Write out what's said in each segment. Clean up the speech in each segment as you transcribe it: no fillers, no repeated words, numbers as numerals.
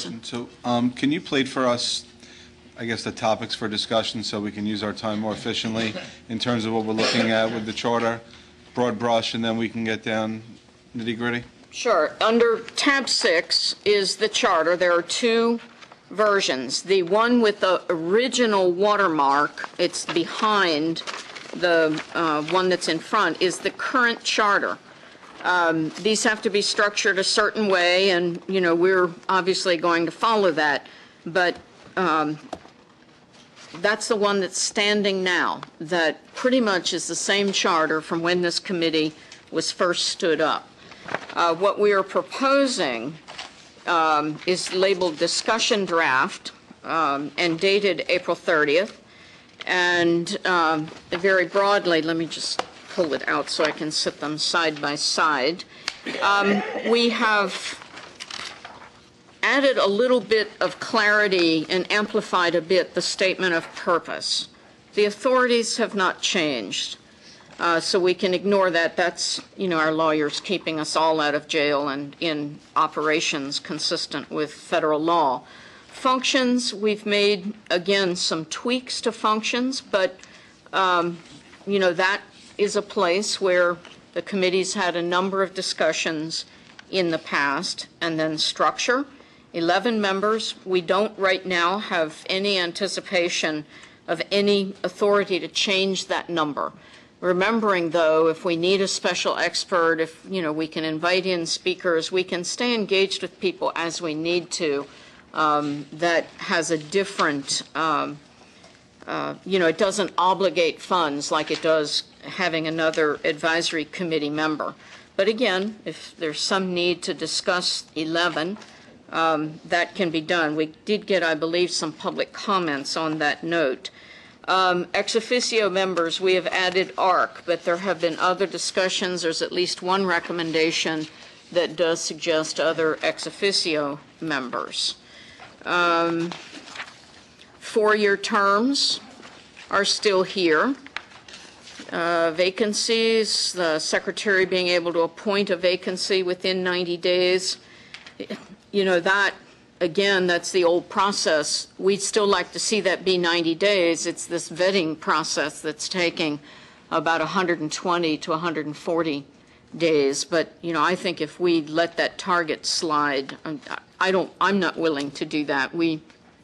Jason. So can you plate for us, I guess, the topics for discussion so we can use our time more efficiently in terms of what we're looking at with the charter, broad brush, and then we can get down nitty-gritty? Sure. Under tab 6 is the charter. There are two versions. The one with the original watermark, it's behind the one that's in front, is the current charter. These have to be structured a certain way, and, you know, we're obviously going to follow that. But that's the one that's standing now, that pretty much is the same charter from when this committee was first stood up. What we are proposing is labeled discussion draft and dated April 30th. And very broadly, let me just pull it out so I can sit them side by side. We have added a little bit of clarity and amplified a bit the statement of purpose. The authorities have not changed, so we can ignore that. That's, you know, our lawyers keeping us all out of jail and in operations consistent with federal law. Functions, we've made, again, some tweaks to functions, but, you know, that is a place where the committee's had a number of discussions in the past. And then structure, 11 members. We don't right now have any anticipation of any authority to change that number. Remembering, though, if we need a special expert, if, you know, we can invite in speakers, we can stay engaged with people as we need to. That has a different, you know, it doesn't obligate funds like it does having another advisory committee member. But again, if there's some need to discuss 11, that can be done. We did get, I believe, some public comments on that note. Ex officio members, we have added ARC, but there have been other discussions. There's at least one recommendation that does suggest other ex officio members. 4-year terms are still here. Vacancies, the secretary being able to appoint a vacancy within 90 days. You know, that, again, that's the old process. We'd still like to see that be 90 days. It's this vetting process that's taking about 120 to 140 days. But, you know, I think if we let that target slide, I'm not willing to do that. We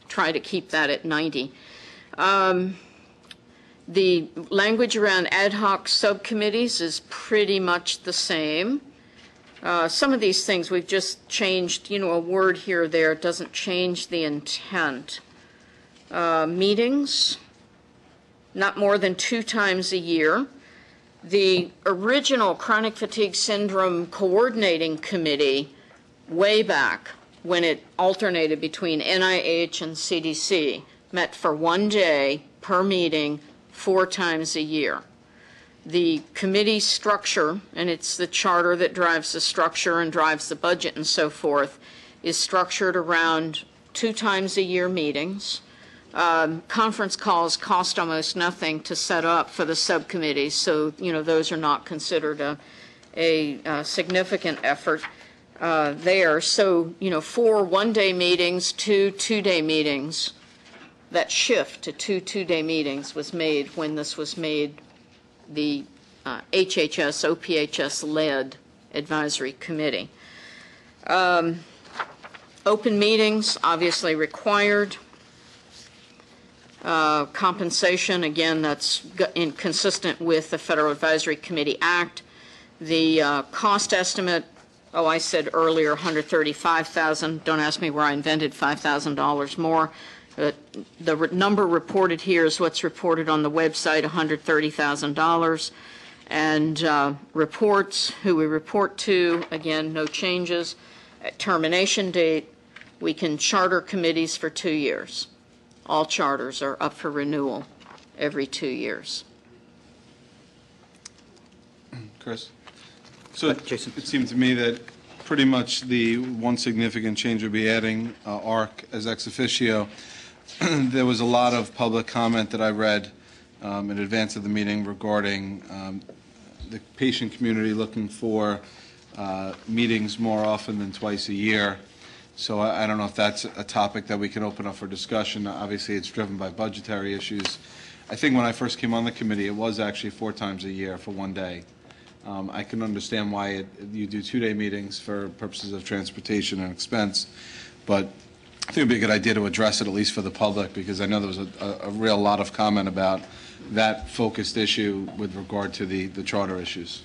try to keep that at 90. The language around ad hoc subcommittees is pretty much the same. Some of these things we've just changed, you know, a word here or there. It doesn't change the intent. Meetings, not more than 2 times a year. The original Chronic Fatigue Syndrome Coordinating Committee, way back when it alternated between NIH and CDC, met for 1 day per meeting 4 times a year. The committee structure, and it's the charter that drives the structure and drives the budget and so forth, is structured around 2 times a year meetings. Conference calls cost almost nothing to set up for the subcommittees, so, you know, those are not considered a significant effort there. So, you know, 4 one-day meetings, 2 two-day meetings. That shift to 2 two-day meetings was made when this was made the HHS, OPHS-led advisory committee. Open meetings, obviously required. Compensation, again, that's consistent with the Federal Advisory Committee Act. The cost estimate, I said earlier $135,000. Don't ask me where I invented $5,000 more. The number reported here is what's reported on the website, $130,000. And reports, who we report to, again, no changes. At termination date, we can charter committees for 2 years. All charters are up for renewal every 2 years. Chris? So Jason. It seemed to me that pretty much the one significant change would be adding ARC as ex officio. There was a lot of public comment that I read in advance of the meeting regarding the patient community looking for meetings more often than twice a year. So I don't know if that's a topic that we can open up for discussion. Obviously, it's driven by budgetary issues. I think when I first came on the committee, it was actually 4 times a year for 1 day. I can understand why you do 2-day meetings for purposes of transportation and expense, but I think it would be a good idea to address it, at least for the public, because I know there was a real lot of comment about that focused issue with regard to the charter issues.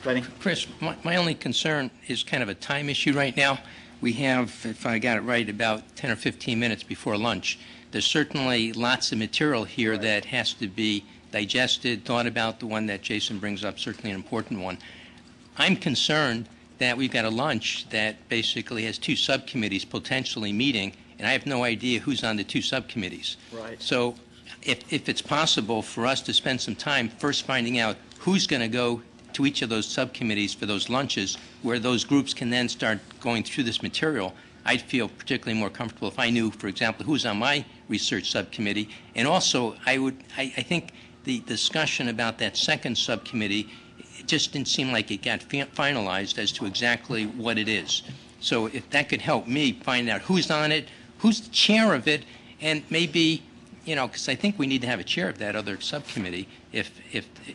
Lenny? Chris, my only concern is kind of a time issue right now. We have, if I got it right, about 10 or 15 minutes before lunch. There's certainly lots of material here that has to be digested, thought about. The one that Jason brings up, certainly an important one. I'm concerned that we've got a lunch that basically has 2 subcommittees potentially meeting, and I have no idea who's on the 2 subcommittees. Right. So if it's possible for us to spend some time first finding out who's going to go to each of those subcommittees for those lunches, where those groups can then start going through this material, I'd feel particularly more comfortable if I knew, for example, who's on my research subcommittee. And also, I think the discussion about that second subcommittee, it just didn't seem like it got finalized as to exactly what it is. So if that could help me find out who's on it, who's the chair of it, and maybe, because I think we need to have a chair of that other subcommittee,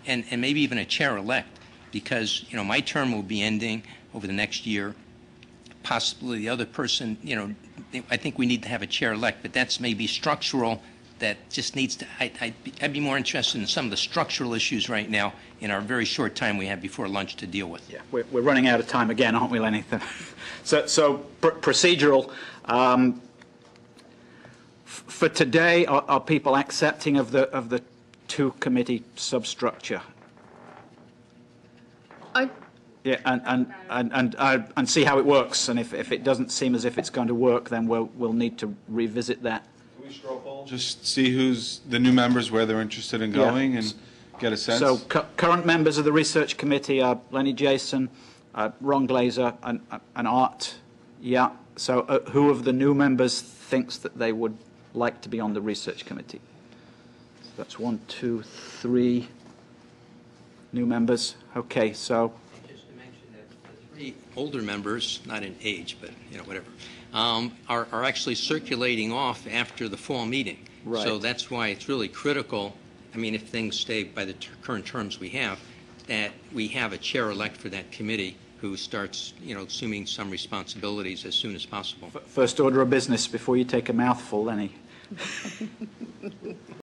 and maybe even a chair-elect, because, my term will be ending over the next year. Possibly the other person, I think we need to have a chair-elect, but that's maybe structural. That just needs to, I'd be more interested in some of the structural issues right now in our very short time we have before lunch to deal with. Yeah, we're running out of time again, aren't we, Lenny? So procedural. For today, are people accepting of the 2-committee substructure? Yeah, and see how it works. And if it doesn't seem as if it's going to work, then we'll need to revisit that. Can we straw poll? Just see who's the new members, where they're interested in going, and get a sense. So current members of the research committee are Lenny Jason, Ron Glazer, and Art. Yeah. So who of the new members thinks that they would like to be on the research committee? So that's 1, 2, 3 new members. Okay. So. Just to mention that the 3 older members, not in age, but whatever, are actually circulating off after the fall meeting. Right. So that's why it's really critical. I mean, if things stay by the current terms we have, that we have a chair-elect for that committee who starts, assuming some responsibilities as soon as possible. First order of business before you take a mouthful, Lenny.